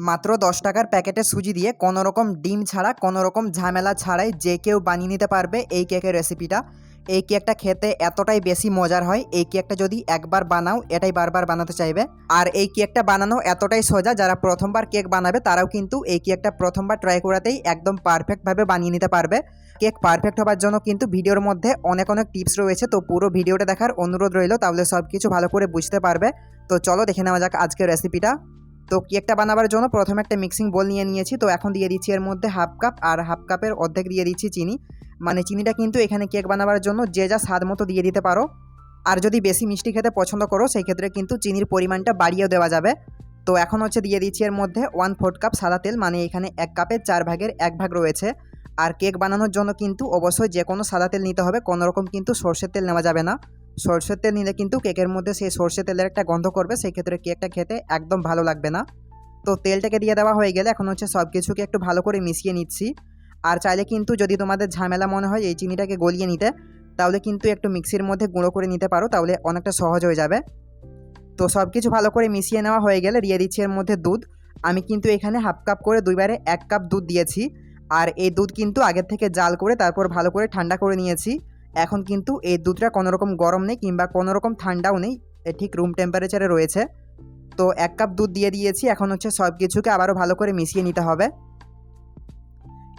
মাত্র 10 টাকার প্যাকেটে সুজি দিয়ে কোনো রকম ডিম ছাড়া কোনো রকম ঝামেলা ছাড়াই যে কেউ বানিয়ে নিতে পারবে এই কেকের রেসিপিটা। এই কেকটা খেতে এতটাই বেশি মজার হয়, এই কেকটা যদি একবার বানাও এটাই বারবার বানাতে চাইবে। আর এই কেকটা বানানো এতটাই সোজা, যারা প্রথমবার কেক বানাবে তারাও কিন্তু এই কেকটা প্রথমবার ট্রাই করাতেই একদম পারফেক্টভাবে বানিয়ে নিতে পারবে। কেক পারফেক্ট হওয়ার জন্য কিন্তু ভিডিওর মধ্যে অনেক অনেক টিপস রয়েছে, তো পুরো ভিডিওটা দেখার অনুরোধ রইল, তাহলে সব কিছু ভালো করে বুঝতে পারবে। তো চলো দেখে নেওয়া যাক আজকের রেসিপিটা। তো কেকটা বানাবার জন্য প্রথমে একটা মিক্সিং বোল নিয়ে নিয়েছি। তো এখন দিয়ে দিচ্ছি এর মধ্যে হাফ কাপ, আর হাফ কাপের অর্ধেক দিয়ে দিচ্ছি চিনি। মানে চিনিটা কিন্তু এখানে কেক বানাবার জন্য যে যা স্বাদ মতো দিয়ে দিতে পারো। আর যদি বেশি মিষ্টি খেতে পছন্দ করো সেই ক্ষেত্রে কিন্তু চিনির পরিমাণটা বাড়িয়েও দেওয়া যাবে। তো এখন দিয়ে দিচ্ছি এর মধ্যে 1/4 কাপ সাদা তেল, মানে এখানে 1 কাপের 4 ভাগের 1 ভাগ রয়েছে। আর কেক বানানোর জন্য কিন্তু অবশ্যই যে কোনো সাদা তেল নিতে হবে, কোনো রকম কিন্তু সরষের তেল নেওয়া যাবে না। সরষের তেল নিলে কিন্তু কেকের মধ্যে সেই সরষের তেলের একটা গন্ধ করবে, সেই ক্ষেত্রে কেকটা খেতে একদম ভালো লাগবে না। তো তেলটাকে দিয়ে দেওয়া হয়ে গেলে এখন সব কিছুকে একটু ভালো করে মিশিয়ে নিচ্ছি। আর চাইলে কিন্তু যদি তোমাদের ঝামেলা মনে হয় এই চিনিটাকে গলিয়ে নিতে, তাহলে কিন্তু একটু মিক্সির মধ্যে গুঁড়ো করে নিতে পারো, তাহলে অনেকটা সহজ হয়ে যাবে। তো সব কিছু ভালো করে মিশিয়ে নেওয়া হয়ে গেলে দিয়ে দিচ্ছি এর মধ্যে দুধ। আমি কিন্তু এখানে হাফ কাপ করে দুইবারে 1 কাপ দুধ দিয়েছি। আর এই দুধ কিন্তু আগের থেকে জাল করে তারপর ভালো করে ঠান্ডা করে নিয়েছি। এখন কিন্তু এই দুধটা কোনোরকম গরম নেই কিংবা কোনোরকম ঠান্ডাও নেই, ঠিক রুম টেম্পারেচারে রয়েছে। তো 1 কাপ দুধ দিয়ে দিয়েছি। এখন সব কিছুকে আবারও ভালো করে মিশিয়ে নিতে হবে।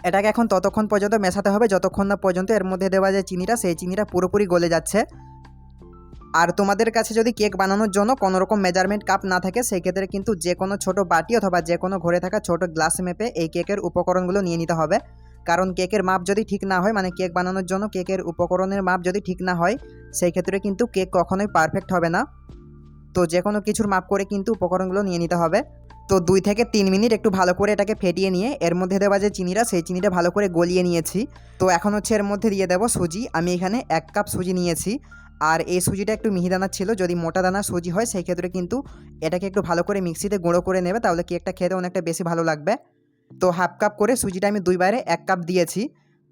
এটাকে এখন ততক্ষণ পর্যন্ত মেশাতে হবে যতক্ষণ না পর্যন্ত এর মধ্যে দেওয়া যে চিনিটা, সেই চিনিটা পুরোপুরি গলে যাচ্ছে। আর তোমাদের কাছে যদি কেক বানানোর জন্য কোনো রকম মেজারমেন্ট কাপ না থাকে, সেই ক্ষেত্রে কিন্তু যে কোনো ছোটো বাটি অথবা যে কোনো ঘরে থাকা ছোট গ্লাস মেপে এই কেকের উপকরণগুলো নিয়ে নিতে হবে। কারণ কেকের মাপ যদি ঠিক না হয়, মানে কেক বানানোর জন্য কেকের উপকরণের মাপ যদি ঠিক না হয়, সেই ক্ষেত্রে কিন্তু কেক কখনোই পারফেক্ট হবে না। তো যে কোনো কিছুর মাপ করে কিন্তু উপকরণগুলো নিয়ে নিতে হবে। তো 2 থেকে 3 মিনিট একটু ভালো করে এটাকে ফেটিয়ে নিয়ে এর মধ্যে দেওয়া যে চিনিটা, সেই চিনিটা ভালো করে গলিয়ে নিয়েছি। তো এখন এর মধ্যে দিয়ে দেবো সুজি। আমি এখানে 1 কাপ সুজি নিয়েছি। আর এই সুজিটা একটু মিহিদানার ছিল, যদি মোটা দানার সুজি হয় সেই ক্ষেত্রে কিন্তু এটাকে একটু ভালো করে মিক্সিতে গুঁড়ো করে নেবে, তাহলে কেকটা খেতে অনেকটা বেশি ভালো লাগবে। তো হাফ কাপ করে সুজিটা আমি দুইবারে 1 কাপ দিয়েছি।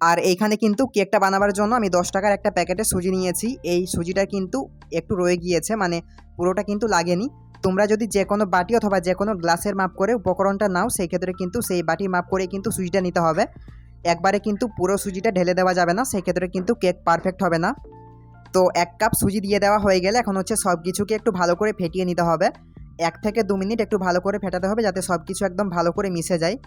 আর এইখানে কিন্তু কেকটা বানাবার জন্য আমি 10 টাকার একটা প্যাকেটে সুজি নিয়েছি। এই সুজিটা কিন্তু একটু রয়ে গিয়েছে, মানে পুরোটা কিন্তু লাগেনি। তোমরা যদি যে কোনো বাটি অথবা যে কোনো গ্লাসের মাপ করে উপকরণটা নাও, সেই ক্ষেত্রে কিন্তু সেই বাটির মাপ করে কিন্তু সুজিটা নিতে হবে। একবারে কিন্তু পুরো সুজিটা ঢেলে দেওয়া যাবে না, সেই ক্ষেত্রে কিন্তু কেক পারফেক্ট হবে না। তো 1 কাপ সুজি দিয়ে দেওয়া হয়ে গেলে এখন সব কিছুকে একটু ভালো করে ফেটিয়ে নিতে হবে। 1 থেকে 2 মিনিট একটু ভালো করে ফেটাতে হবে, যাতে সব কিছু একদম ভালো করে মিশে যায়।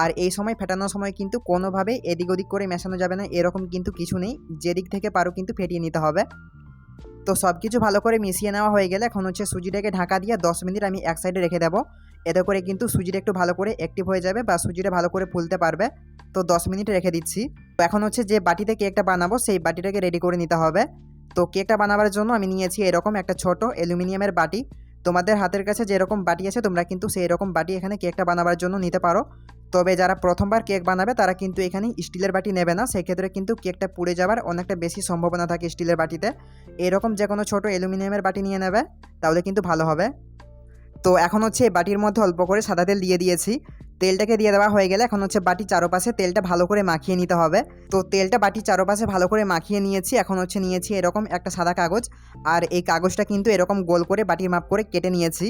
আর এই সময় ফেটানোর সময় কিন্তু কোনোভাবে এদিক ওদিক করে মেশানো যাবে না, এরকম কিন্তু কিছু নেই। যেদিক থেকে পারো কিন্তু ফেটিয়ে নিতে হবে। তো সব কিছু ভালো করে মিশিয়ে নেওয়া হয়ে গেলে এখন সুজিটাকে ঢাকা দিয়ে 10 মিনিট আমি এক সাইডে রেখে দেবো। এতে করে কিন্তু সুজিটা একটু ভালো করে অ্যাক্টিভ হয়ে যাবে বা সুজিটা ভালো করে ফুলতে পারবে। তো 10 মিনিট রেখে দিচ্ছি। তো এখন যে বাটিতে কেকটা বানাবো সেই বাটিটাকে রেডি করে নিতে হবে। তো কেকটা বানাবার জন্য আমি নিয়েছি এরকম একটা ছোট অ্যালুমিনিয়ামের বাটি। তোমাদের হাতের কাছে যেরকম বাটি আছে তোমরা কিন্তু সেই রকম বাটি এখানে কেকটা বানাবার জন্য নিতে পারো। তবে যারা প্রথমবার কেক বানাবে তারা কিন্তু এখানে স্টিলের বাটি নেবে না, সেক্ষেত্রে কিন্তু কেকটা পুড়ে যাওয়ার অনেকটা বেশি সম্ভাবনা থাকে স্টিলের বাটিতে। এরকম যে কোনো ছোটো অ্যালুমিনিয়ামের বাটি নিয়ে নেবে, তাহলে কিন্তু ভালো হবে। তো এখন এই বাটির মধ্যে অল্প করে সাদা তেল দিয়ে দিয়েছি। তেলটাকে দিয়ে দেওয়া হয়ে গেলে এখন বাটির চারপাশে তেলটা ভালো করে মাখিয়ে নিতে হবে। তো তেলটা বাটির চারপাশে ভালো করে মাখিয়ে নিয়েছি। এখন নিয়েছি এরকম একটা সাদা কাগজ। আর এই কাগজটা কিন্তু এরকম গোল করে বাটির মাপ করে কেটে নিয়েছি।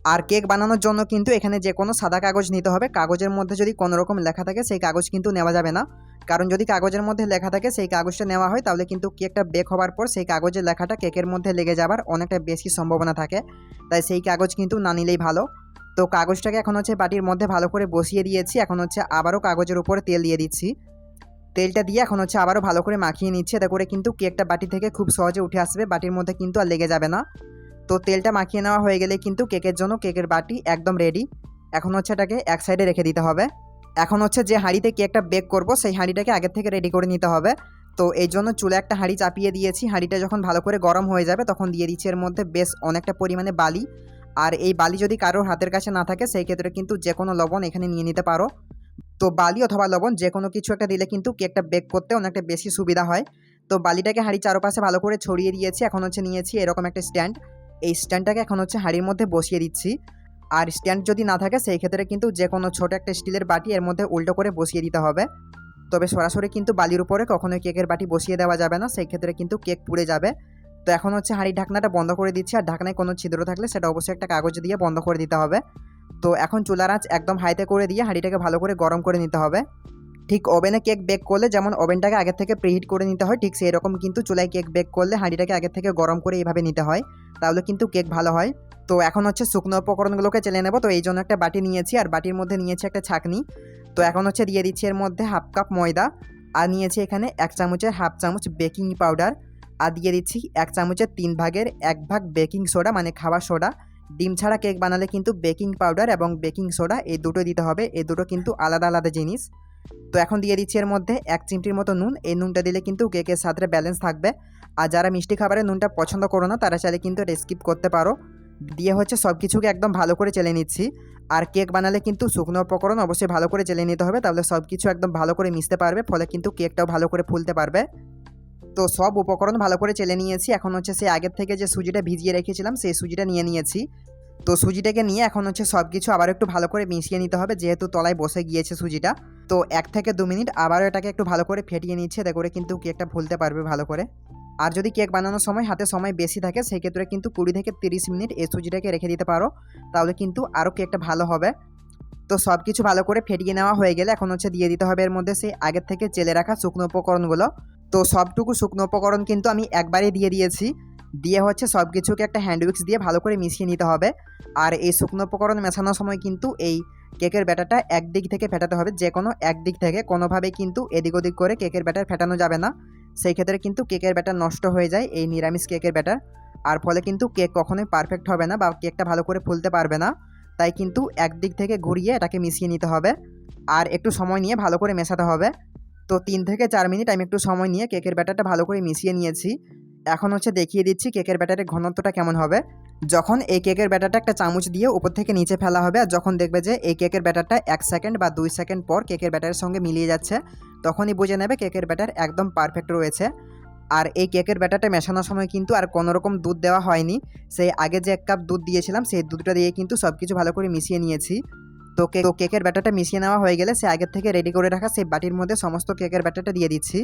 আর কেক বানানোর জন্য কিন্তু এখানে যে কোনো সাদা কাগজ নিতে হবে। কাগজের মধ্যে যদি কোনো রকম লেখা থাকে সেই কাগজ কিন্তু নেওয়া যাবে না, কারণ যদি কাগজের মধ্যে লেখা থাকে সেই কাগজটা নেওয়া হয় তাহলে কিন্তু কেকটা বেক হওয়ার পর সেই কাগজের লেখাটা কেকের মধ্যে লেগে যাবার অনেকটা বেশি সম্ভাবনা থাকে, তাই সেই কাগজ কিন্তু না নিলেই ভালো। তো কাগজটাকে এখন বাটির মধ্যে ভালো করে বসিয়ে দিয়েছি। এখন আবারও কাগজের উপরে তেল দিয়ে দিচ্ছি। তেলটা দিয়ে এখন আবারও ভালো করে মাখিয়ে নিচ্ছি, এতে করে কিন্তু কেকটা বাটি থেকে খুব সহজে উঠে আসবে, বাটির মধ্যে কিন্তু আর লেগে যাবে না। তো তেলটা মাখিয়ে নেওয়া হয়ে গেলে কিন্তু কেকের জন্য কেকের বাটি একদম রেডি। এখন এটাকে এক সাইডে রেখে দিতে হবে। এখন যে হাঁড়িতে কেকটা বেক করব সেই হাঁড়িটাকে আগের থেকে রেডি করে নিতে হবে। তো এই জন্য চুলে একটা হাঁড়ি চাপিয়ে দিয়েছি। হাঁড়িটা যখন ভালো করে গরম হয়ে যাবে তখন দিয়ে দিচ্ছি এর মধ্যে বেশ অনেকটা পরিমাণে বালি। আর এই বালি যদি কারোর হাতের কাছে না থাকে সেই ক্ষেত্রে কিন্তু যে কোনো লবণ এখানে নিয়ে নিতে পারো। তো বালি অথবা লবণ যে কোনো কিছু একটা দিলে কিন্তু কেকটা বেক করতে অনেকটা বেশি সুবিধা হয়। তো বালিটাকে হাঁড়ির চারপাশে ভালো করে ছড়িয়ে দিয়েছি। এখন নিয়েছি এরকম একটা স্ট্যান্ড। এই স্ট্যান্ডটাকে এখন হাঁড়ির মধ্যে বসিয়ে দিচ্ছি। আর স্ট্যান্ড যদি না থাকে সেই ক্ষেত্রে কিন্তু যে কোনো ছোটো একটা স্টিলের বাটি এর মধ্যে উল্টো করে বসিয়ে দিতে হবে। তবে সরাসরি কিন্তু বালির উপরে কখনোই কেকের বাটি বসিয়ে দেওয়া যাবে না, সেই ক্ষেত্রে কিন্তু কেক পুড়ে যাবে। তো এখন হাঁড়ির ঢাকনাটা বন্ধ করে দিচ্ছি। আর ঢাকনায় কোনো ছিদ্র থাকলে সেটা অবশ্যই একটা কাগজ দিয়ে বন্ধ করে দিতে হবে। তো এখন চুলার আঁচ একদম হাইতে করে দিয়ে হাঁড়িটাকে ভালো করে গরম করে নিতে হবে। ঠিক ওভেনে কেক বেক করলে যেমন ওভেনটাকে আগে থেকে প্রিহিট করে নিতে হয়, ঠিক সেই রকম কিন্তু চুলায় কেক বেক করলে হাঁড়িটাকে আগে থেকে গরম করে এইভাবে নিতে হয়, তাহলে কিন্তু কেক ভালো হয়। তো এখন হচ্ছে শুকনো উপকরণগুলোকে চেলে নেব। তো এই জন্য একটা বাটি নিয়েছি, আর বাটির মধ্যে নিয়েছি একটা ছাঁকনি। তো এখন হচ্ছে দিয়ে দিচ্ছি এর মধ্যে হাফ কাপ ময়দা, আর নিয়েছি এখানে 1 চামচের হাফ চামচ বেকিং পাউডার, আর দিয়ে দিচ্ছি 1 চামচের 3 ভাগের 1 ভাগ বেকিং সোডা মানে খাবার সোডা। ডিম ছাড়া কেক বানালে কিন্তু বেকিং পাউডার এবং বেকিং সোডা এই দুটো দিতে হবে, এই দুটো কিন্তু আলাদা আলাদা জিনিস। তো এখন দিয়ে দিচ্ছি এর মধ্যে 1 চিমটির মতো নুন। এই নুনটা দিলে কিন্তু কেকের স্বাদটা ব্যালেন্স থাকবে। আর যারা মিষ্টি খাবারের নুনটা পছন্দ করো না তারা চাইলে কিন্তু এটা স্কিপ করতে পারো। দিয়ে হচ্ছে সব কিছুকে একদম ভালো করে চেলে নিচ্ছি। আর কেক বানালে কিন্তু শুকনো উপকরণ অবশ্যই ভালো করে চেলে নিতে হবে, তাহলে সব কিছু একদম ভালো করে মিশতে পারবে, ফলে কিন্তু কেকটাও ভালো করে ফুলতে পারবে। তো সব উপকরণ ভালো করে চেলে নিয়েছি। এখন হচ্ছে সেই আগের থেকে যে সুজিটা ভিজিয়ে রেখেছিলাম সেই সুজিটা নিয়ে নিয়েছি। তো সুজিটাকে নিয়ে এখন হচ্ছে সব কিছু আবার একটু ভালো করে মিশিয়ে নিতে হবে, যেহেতু তলায় বসে গিয়েছে সুজিটা। তো 1 থেকে 2 মিনিট আবারও এটাকে একটু ভালো করে ফেটিয়ে নিচ্ছে, এতে করে কিন্তু কেকটা ফুলতে পারবে ভালো করে। আর যদি কেক বানানোর সময় হাতে সময় বেশি থাকে সেই ক্ষেত্রে কিন্তু 20 থেকে 30 মিনিট এই সুজিটাকে রেখে দিতে পারো, তাহলে কিন্তু আরও কেকটা ভালো হবে। তো সব কিছু ভালো করে ফেটিয়ে নেওয়া হয়ে গেলে এখন হচ্ছে দিয়ে দিতে হবে এর মধ্যে সেই আগের থেকে চেলে রাখা শুকনো উপকরণগুলো। তো সবটুকু শুকনো উপকরণ কিন্তু আমি একবারে দিয়ে দিয়েছি। দিয়ে হচ্ছে সব কিছুকে একটা হ্যান্ড উইক্স দিয়ে ভালো করে মিশিয়ে নিতে হবে। আর এই শুকনো উপকরণ মেশানোর সময় কিন্তু এই কেকের ব্যাটারটা একদিক থেকে ফেটাতে হবে, যে কোনো একদিক থেকে, কোনোভাবেই কিন্তু এদিক ওদিক করে কেকের ব্যাটার ফেটানো যাবে না। সেই ক্ষেত্রে কিন্তু কেকের ব্যাটার নষ্ট হয়ে যায়, এই নিরামিষ কেকের ব্যাটার। আর ফলে কিন্তু কেক কখনোই পারফেক্ট হবে না বা কেকটা ভালো করে ফুলতে পারবে না। তাই কিন্তু একদিক থেকে ঘুরিয়ে এটাকে মিশিয়ে নিতে হবে, আর একটু সময় নিয়ে ভালো করে মেশাতে হবে। তো 3 থেকে 4 মিনিট আমি একটু সময় নিয়ে কেকের ব্যাটারটা ভালো করে মিশিয়ে নিয়েছি। এখন হচ্ছে দেখিয়ে দিচ্ছি কেকের ব্যাটারের ঘনত্বটা কেমন হবে। যখন এই কেকের ব্যাটারটা একটা চামচ দিয়ে উপর থেকে নিচে ফেলা হবে, আর যখন দেখবে যে এই কেকের ব্যাটারটা 1 সেকেন্ড বা 2 সেকেন্ড পর কেকের ব্যাটারের সঙ্গে মিলিয়ে যাচ্ছে, তখনই বুঝে নেবে কেকের ব্যাটার একদম পারফেক্ট রয়েছে। আর এই কেকের ব্যাটারটা মেশানোর সময় কিন্তু আর কোনো রকম দুধ দেওয়া হয়নি, সেই আগে যে 1 কাপ দুধ দিয়েছিলাম সেই দুধটা দিয়ে কিন্তু সব কিছু ভালো করে মিশিয়ে নিয়েছি। তো কেকের ব্যাটারটা মিশিয়ে নেওয়া হয়ে গেলে সে আগের থেকে রেডি করে রাখা সেই বাটির মধ্যে সমস্ত কেকের ব্যাটারটা দিয়ে দিচ্ছি।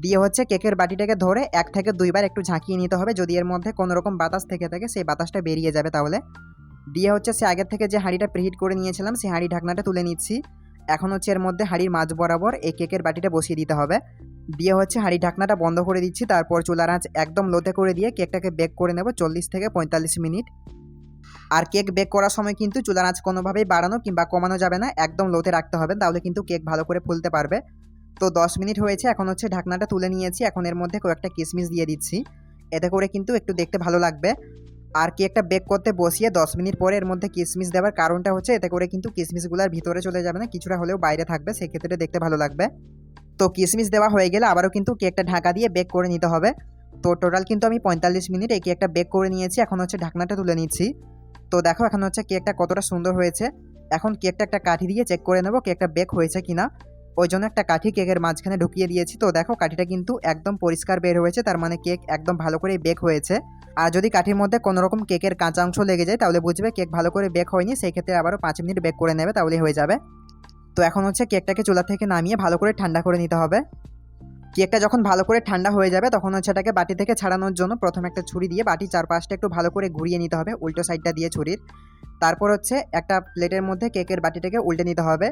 দিয়ে হচ্ছে কেকের বাটিটাকে ধরে 1 থেকে 2 বার একটু ঝাঁকিয়ে নিতে হবে, যদি এর মধ্যে কোনো রকম বাতাস থেকে থাকে সেই বাতাসটা বেরিয়ে যাবে তাহলে। দিয়ে হচ্ছে সে আগের থেকে যে হাঁড়িটা প্রিহিট করে নিয়েছিলাম সেই হাঁড়ি ঢাকনাটা তুলে নিচ্ছি। এখন হচ্ছে এর মধ্যে হাঁড়ির মাঝ বরাবর এই কেকের বাটিটা বসিয়ে দিতে হবে। দিয়ে হচ্ছে হাঁড়ির ঢাকনাটা বন্ধ করে দিচ্ছি, তারপর চুলার আঁচ একদম লোতে করে দিয়ে কেকটাকে বেক করে নেব 40 থেকে 45 মিনিট। আর কেক বেক করার সময় কিন্তু চুলার আঁচ কোনোভাবেই বাড়ানো কিংবা কমানো যাবে না, একদম লোতে রাখতে হবে, তাহলে কিন্তু কেক ভালো করে ফুলতে পারবে। তো 10 মিনিট হয়েছে, এখন হচ্ছে ঢাকনাটা তুলে নিয়েছি। এখন এর মধ্যে কয়েকটা কিশমিশ দিয়ে দিচ্ছি, এতে করে কিন্তু একটু দেখতে ভালো লাগবে। আর কেকটা বেক করতে বসিয়ে 10 মিনিট পরে এর মধ্যে কিশমিশ দেওয়ার কারণটা হচ্ছে এতে করে কিন্তু কিশমিশগুলোর ভিতরে চলে যাবে না, কিছুটা হলেও বাইরে থাকবে, সেক্ষেত্রে দেখতে ভালো লাগবে। তো কিশমিশ দেওয়া হয়ে গেলে আবারও কিন্তু কেকটা ঢাকা দিয়ে বেক করে নিতে হবে। তো টোটাল কিন্তু আমি 45 মিনিট এই কেকটা বেক করে নিয়েছি। এখন হচ্ছে ঢাকনাটা তুলে নিচ্ছি। তো দেখো এখন হচ্ছে কেকটা কতটা সুন্দর হয়েছে। এখন কেকটা একটা কাঠি দিয়ে চেক করে নেব কেকটা বেক হয়েছে কিনা। ওই জন্য একটা কাঠি কেকের মাঝখানে ঢুকিয়ে দিয়েছি। তো দেখো কাঠিটা কিন্তু একদম পরিষ্কার বের হয়েছে, তার মানে কেক একদম ভালো করে বেক হয়েছে। আর যদি কাঠির মধ্যে কোনো রকম কেকের কাঁচা অংশ লেগে যায় তাহলে বুঝবে কেক ভালো করে বেক হয়নি, সেই ক্ষেত্রে আবারও 5 মিনিট বেক করে নেবে, তাহলেই হয়ে যাবে। তো এখন হচ্ছে কেকটাকে চুলা থেকে নামিয়ে ভালো করে ঠান্ডা করে নিতে হবে। কেকটা যখন ভালো করে ঠান্ডা হয়ে যাবে তখন হচ্ছে এটাকে বাটি থেকে ছাড়ানোর জন্য প্রথমে একটা ছুরি দিয়ে বাটি চারপাশটা একটু ভালো করে ঘুরিয়ে নিতে হবে, উল্টো সাইডটা দিয়ে ছুরির। তারপর হচ্ছে একটা প্লেটের মধ্যে কেকের বাটিটাকে উল্টে নিতে হবে।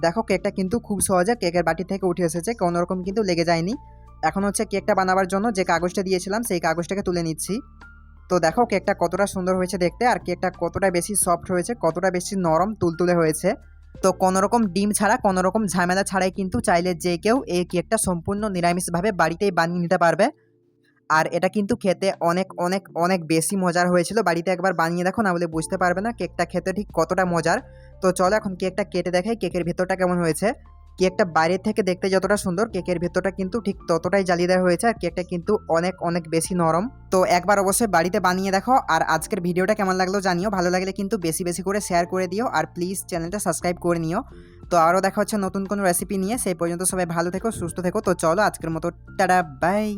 দেখো কেকটা কিন্তু খুব সহজে কেকের বাটি থেকে উঠে এসেছে, কোনো রকম কিন্তু লেগে যায়নি। এখন হচ্ছে কেকটা বানাবার জন্য যে কাগজটা দিয়েছিলাম সেই কাগজটাকে তুলে নিচ্ছি। তো দেখো কেকটা কতটা সুন্দর হয়েছে দেখতে, আর কেকটা কতটা বেশি সফট হয়েছে, কতটা বেশি নরম তুলতুলে হয়েছে। তো কোনো রকম ডিম ছাড়া, কোনো রকম ঝামেলা ছাড়াই কিন্তু চাইলে যে কেউ এই কেকটা সম্পূর্ণ নিরামিষভাবে বাড়িতেই বানিয়ে নিতে পারবে। আর এটা কিন্তু খেতে অনেক অনেক অনেক বেশি মজার হয়েছিল। বাড়িতে একবার বানিয়ে দেখো, না হলে বুঝতে পারবে না কেকটা খেতে ঠিক কতটা মজার। তো চলো এখন কেকটা কেটে দেখাই কেকের ভেতরটা কেমন হয়েছে। কেকটা বাইরে থেকে দেখতে যতটা সুন্দর, কেকের ভেতরটা কিন্তু ঠিক ততটাই জালিদার হয়েছে, আর কেকটা কিন্তু অনেক অনেক বেশি নরম। তো একবার অবশ্যই বাড়িতে বানিয়ে দেখো। আর আজকের ভিডিওটা কেমন লাগলো জানিও, ভালো লাগলে কিন্তু বেশি বেশি করে শেয়ার করে দিও, আর প্লিজ চ্যানেলটা সাবস্ক্রাইব করে নিও। তো আরও দেখা হচ্ছে নতুন কোনো রেসিপি নিয়ে, সেই পর্যন্ত সবাই ভালো থেকো, সুস্থ থেকো। তো চলো আজকের মতো টাটা, বাই।